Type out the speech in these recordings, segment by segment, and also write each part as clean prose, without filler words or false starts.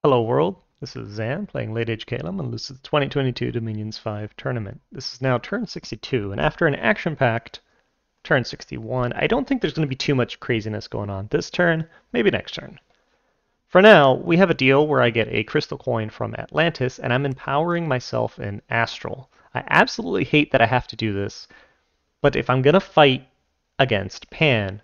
Hello world, this is Zan playing Late Age Calum on Lucid's 2022 Dominions 5 tournament. This is now turn 62, and after an action-packed turn 61, I don't think there's going to be too much craziness going on this turn, maybe next turn. For now, we have a deal where I get a crystal coin from Atlantis, and I'm empowering myself in Astral. I absolutely hate that I have to do this, but if I'm going to fight against Pan,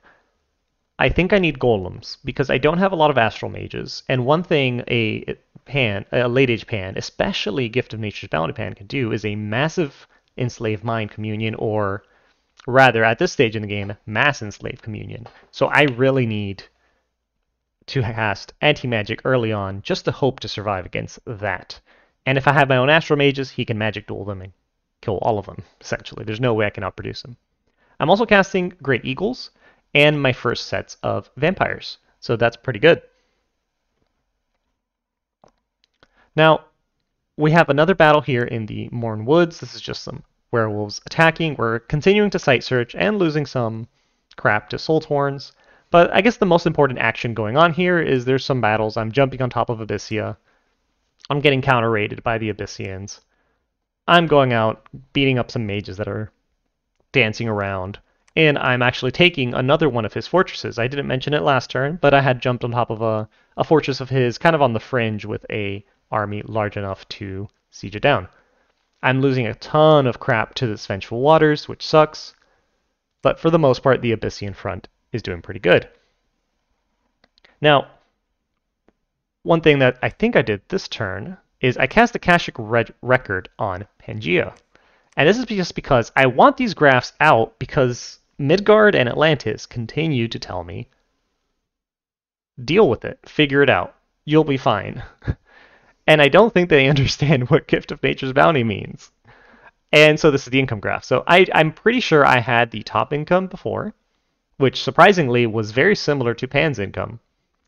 I think I need golems because I don't have a lot of astral mages. And one thing a late age pan, especially Gift of Nature's Bounty pan, can do is a massive enslave mind communion, or rather, at this stage in the game, mass enslave communion. So I really need to cast anti-magic early on just to hope to survive against that. And if I have my own astral mages, he can magic duel them and kill all of them, essentially. There's no way I can outproduce him. I'm also casting Great Eagles and my first sets of vampires. So that's pretty good. Now, we have another battle here in the Morn Woods. This is just some werewolves attacking. We're continuing to site search and losing some crap to Soul Torns. But I guess the most important action going on here is there's some battles. I'm jumping on top of Abyssia. I'm getting counter-raided by the Abyssians. I'm going out, beating up some mages that are dancing around. And I'm actually taking another one of his fortresses. I didn't mention it last turn, but I had jumped on top of a fortress of his, kind of on the fringe with a army large enough to siege it down. I'm losing a ton of crap to the Vengeful Waters, which sucks. But for the most part, the Abyssian Front is doing pretty good. Now, one thing that I think I did this turn is I cast Akashic Record on Pangea. And this is just because I want these graphs out because Midgard and Atlantis continue to tell me, deal with it, figure it out, you'll be fine. And I don't think they understand what Gift of Nature's Bounty means. And so this is the income graph. So I'm pretty sure I had the top income before, which surprisingly was very similar to Pan's income,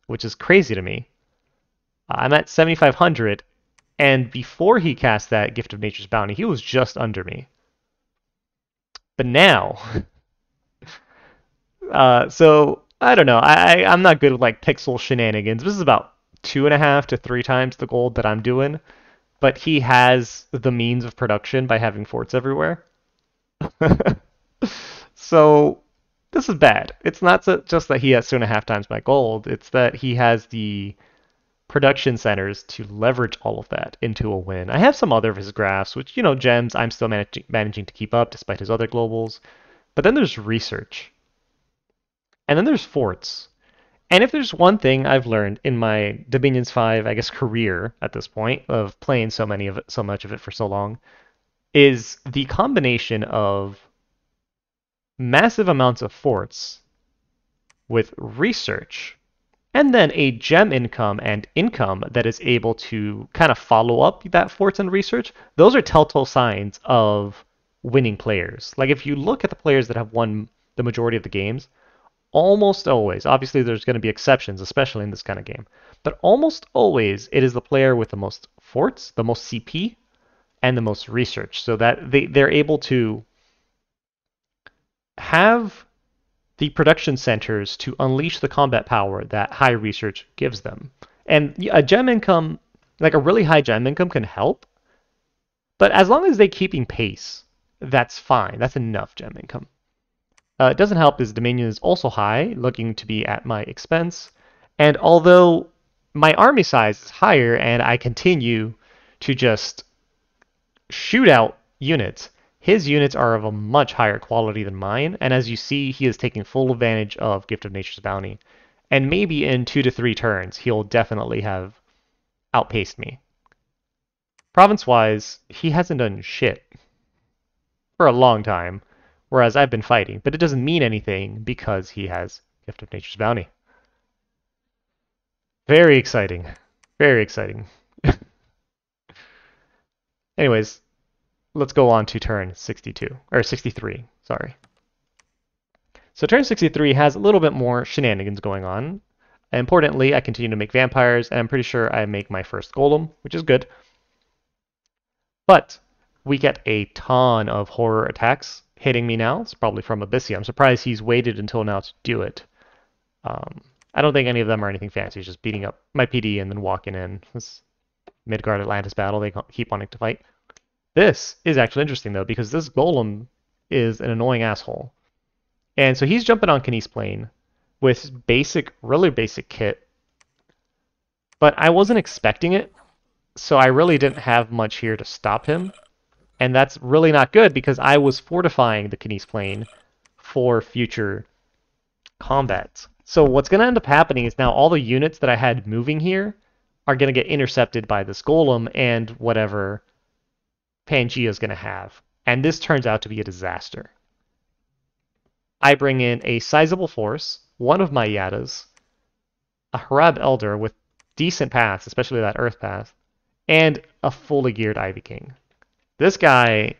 which is crazy to me. I'm at 7,500, and before he cast that Gift of Nature's Bounty, he was just under me. But now, so I don't know. I'm not good with like pixel shenanigans. This is about 2.5 to 3 times the gold that I'm doing, but he has the means of production by having forts everywhere. So this is bad. It's not just that he has 2.5 times my gold. It's that he has the production centers to leverage all of that into a win. I have some other of his graphs, which, gems I'm still managing to keep up despite his other globals. But then there's research. And then there's forts. And if there's one thing I've learned in my Dominions 5, I guess, career at this point of playing so much of it for so long, is the combination of massive amounts of forts with research and then a gem income and income that is able to kind of follow up that forts and research. Those are telltale signs of winning players. Like if you look at the players that have won the majority of the games, almost always, obviously there's going to be exceptions, especially in this kind of game, but almost always it is the player with the most forts, the most CP, and the most research, so that they're able to have the production centers to unleash the combat power that high research gives them. And a gem income, like a really high gem income, can help, but as long as they're keeping pace, that's fine. That's enough gem income. It doesn't help is Dominion is also high, looking to be at my expense. And although my army size is higher and I continue to just shoot out units, his units are of a much higher quality than mine. And as you see, he is taking full advantage of Gift of Nature's Bounty. And maybe in 2 to 3 turns, he'll definitely have outpaced me. Province-wise, he hasn't done shit for a long time. Whereas I've been fighting, but it doesn't mean anything because he has Gift of Nature's Bounty. Very exciting. Very exciting. Anyways, let's go on to turn 62, or 63, sorry. So turn 63 has a little bit more shenanigans going on. Importantly, I continue to make vampires, and I'm pretty sure I make my first golem, which is good. But we get a ton of horror attacks hitting me now. It's probably from Abyssian. I'm surprised he's waited until now to do it. I don't think any of them are anything fancy. It's just beating up my PD and then walking in. This Midgard Atlantis battle they keep wanting to fight. This is actually interesting though because this golem is an annoying asshole, and so he's jumping on Kni's plane with really basic kit, but I wasn't expecting it, so I really didn't have much here to stop him, and that's really not good because I was fortifying the Kni's plane for future combats. So what's going to end up happening is now all the units that I had moving here are going to get intercepted by this golem and whatever Pangea is going to have. And this turns out to be a disaster. I bring in a sizable force, one of my Yadas, a Harab Elder with decent paths, especially that Earth path, and a fully geared Ivy King. This guy,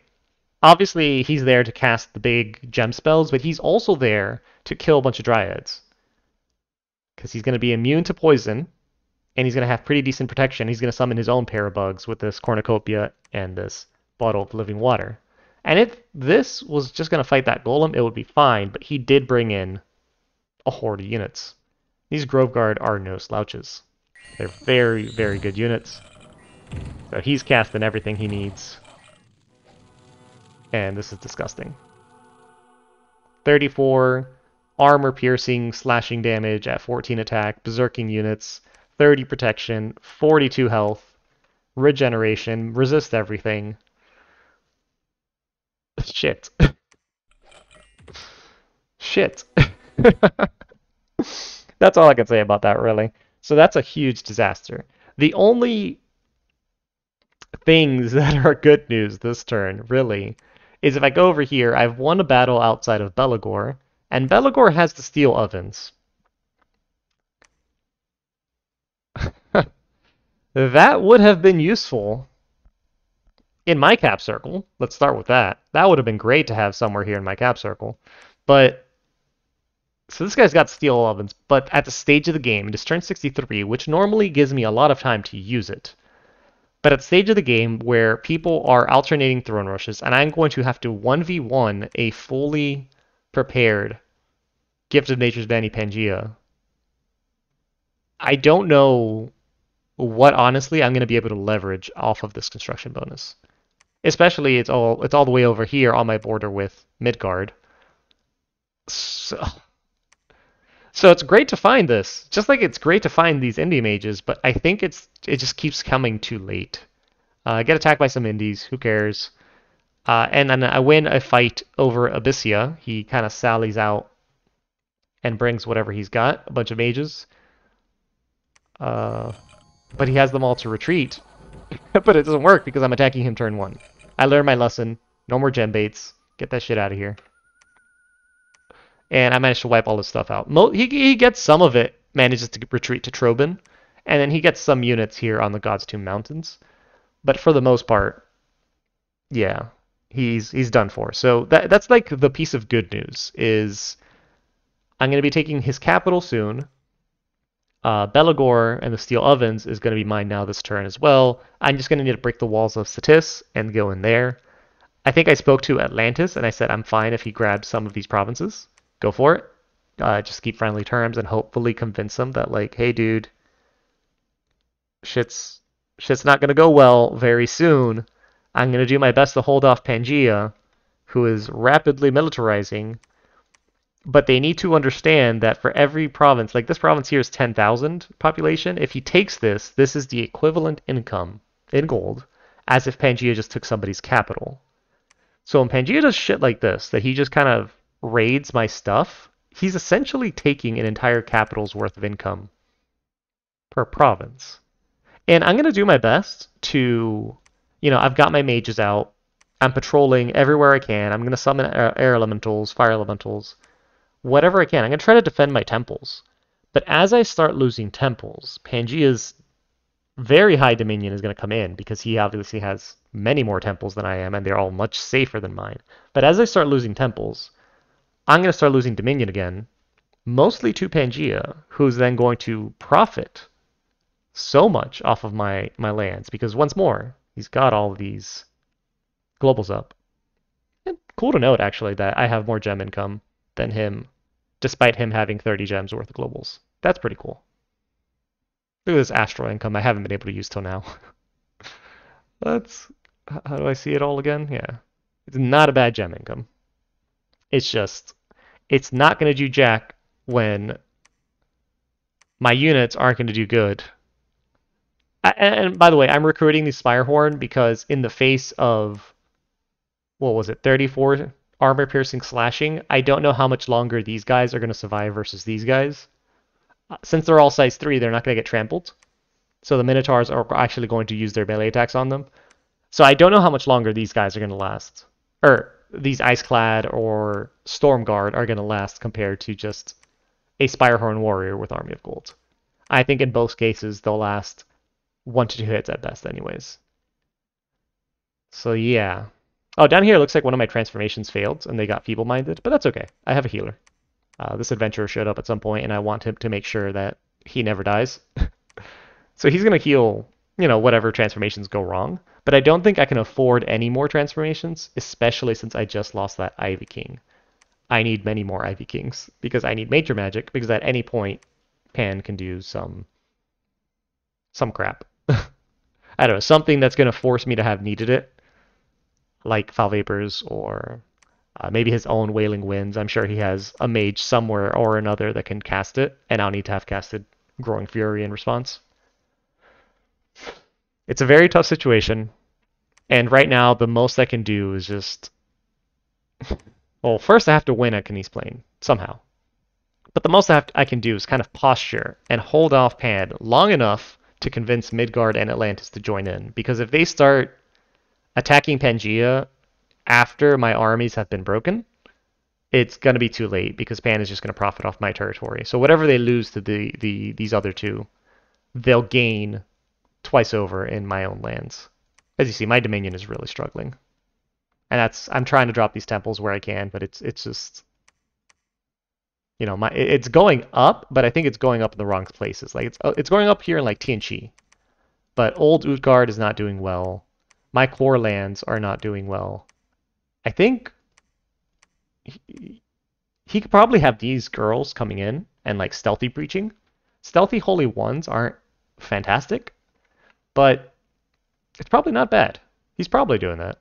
obviously he's there to cast the big gem spells, but he's also there to kill a bunch of Dryads. Because he's going to be immune to poison, and he's going to have pretty decent protection. He's going to summon his own pair of bugs with this cornucopia and this bottle of living water. And if this was just going to fight that golem, it would be fine, but he did bring in a horde of units. These Grove Guard are no slouches. They're very, very good units. So he's casting everything he needs. And this is disgusting. 34 armor piercing, slashing damage at 14 attack, berserking units, 30 protection, 42 health, regeneration, resist everything. Shit. Shit. That's all I can say about that, really. So that's a huge disaster. The only things that are good news this turn, really, is if I go over here, I've won a battle outside of Belagor, and Belagor has the steel ovens. That would have been useful in my cap circle. Let's start with that. That would have been great to have somewhere here in my cap circle. But, so this guy's got steel ovens, but at the stage of the game, it is turn 63, which normally gives me a lot of time to use it. But at the stage of the game where people are alternating throne rushes, and I'm going to have to 1v1 a fully prepared Gift of Nature's Vanny Pangea, I don't know what honestly I'm going to be able to leverage off of this construction bonus. Especially it's all the way over here on my border with Midgard. So it's great to find this, just like it's great to find these indie mages, but I think it just keeps coming too late. I get attacked by some indies, who cares? And then I win a fight over Abyssian. He kind of sallies out and brings whatever he's got, a bunch of mages. But he has them all to retreat. But it doesn't work because I'm attacking him turn 1. I learned my lesson. No more gem baits. Get that shit out of here. And I managed to wipe all this stuff out. He gets some of it, manages to retreat to Trobin, and then he gets some units here on the God's Tomb Mountains. But for the most part, yeah, he's done for. So that's like the piece of good news is I'm going to be taking his capital soon. Belagor and the Steel Ovens is going to be mine now this turn as well. I'm just going to need to break the walls of Satis and go in there. I think I spoke to Atlantis and I said I'm fine if he grabs some of these provinces. Go for it. Just keep friendly terms and hopefully convince him that, like, hey, dude, shit's not going to go well very soon. I'm going to do my best to hold off Pangea, who is rapidly militarizing. But they need to understand that for every province, like this province here is 10,000 population. If he takes this, this is the equivalent income in gold as if Pangea just took somebody's capital. So when Pangea does shit like this, that he just kind of raids my stuff, he's essentially taking an entire capital's worth of income per province. And I'm going to do my best to, I've got my mages out. I'm patrolling everywhere I can. I'm going to summon air elementals, fire elementals, whatever I can. I'm going to try to defend my temples. But as I start losing temples, Pangea's very high dominion is going to come in because he obviously has many more temples than I am, and they're all much safer than mine. But as I start losing temples, I'm going to start losing dominion again, mostly to Pangea, who's then going to profit so much off of my lands, because once more, he's got all of these globals up. And cool to note, actually, that I have more gem income than him, despite him having 30 gems worth of globals. That's pretty cool. Look at this astral income I haven't been able to use till now. That's how do I see it all again? Yeah. It's not a bad gem income. It's just it's not going to do jack when my units aren't going to do good. And by the way, I'm recruiting the Spirehorn because in the face of what was it, 34 armor piercing slashing, I don't know how much longer these guys are going to survive versus these guys. Since they're all size 3, they're not going to get trampled. So the Minotaurs are actually going to use their melee attacks on them. So I don't know how much longer these guys are going to last. Or these Iceclad or Stormguard are going to last compared to just a Spirehorn Warrior with Army of Gold. I think in both cases they'll last 1 to 2 hits at best anyways. So yeah. Oh, down here it looks like one of my transformations failed and they got feeble-minded, but that's okay. I have a healer. This adventurer showed up at some point and I want him to make sure that he never dies. So he's going to heal, whatever transformations go wrong. But I don't think I can afford any more transformations, especially since I just lost that Ivy King. I need many more Ivy Kings because I need Major Magic because at any point Pan can do some crap. I don't know, something that's going to force me to have needed it, like Foul Vapors or maybe his own Wailing Winds. I'm sure he has a mage somewhere or another that can cast it, and I'll need to have casted Growing Fury in response. It's a very tough situation, and right now the most I can do is just... Well, first I have to win at Kni's Plane, somehow. But the most I can do is kind of posture and hold off Pan long enough to convince Midgard and Atlantis to join in. Because if they start attacking Pangea after my armies have been broken, it's going to be too late because Pan is just going to profit off my territory. So whatever they lose to these other two, they'll gain twice over in my own lands. As you see, my Dominion is really struggling. And I'm trying to drop these temples where I can, but it's just, it's going up, but I think it's going up in the wrong places. Like it's going up here in like Tianqi, but old Utgard is not doing well. My core lands are not doing well. I think he could probably have these girls coming in and like stealthy breaching. Stealthy Holy Ones aren't fantastic, but it's probably not bad. He's probably doing that.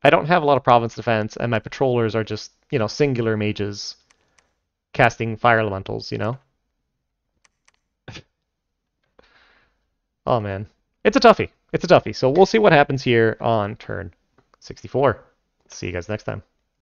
I don't have a lot of province defense, and my patrollers are just, singular mages casting fire elementals, Oh man. It's a toughie. So we'll see what happens here on turn 64. See you guys next time.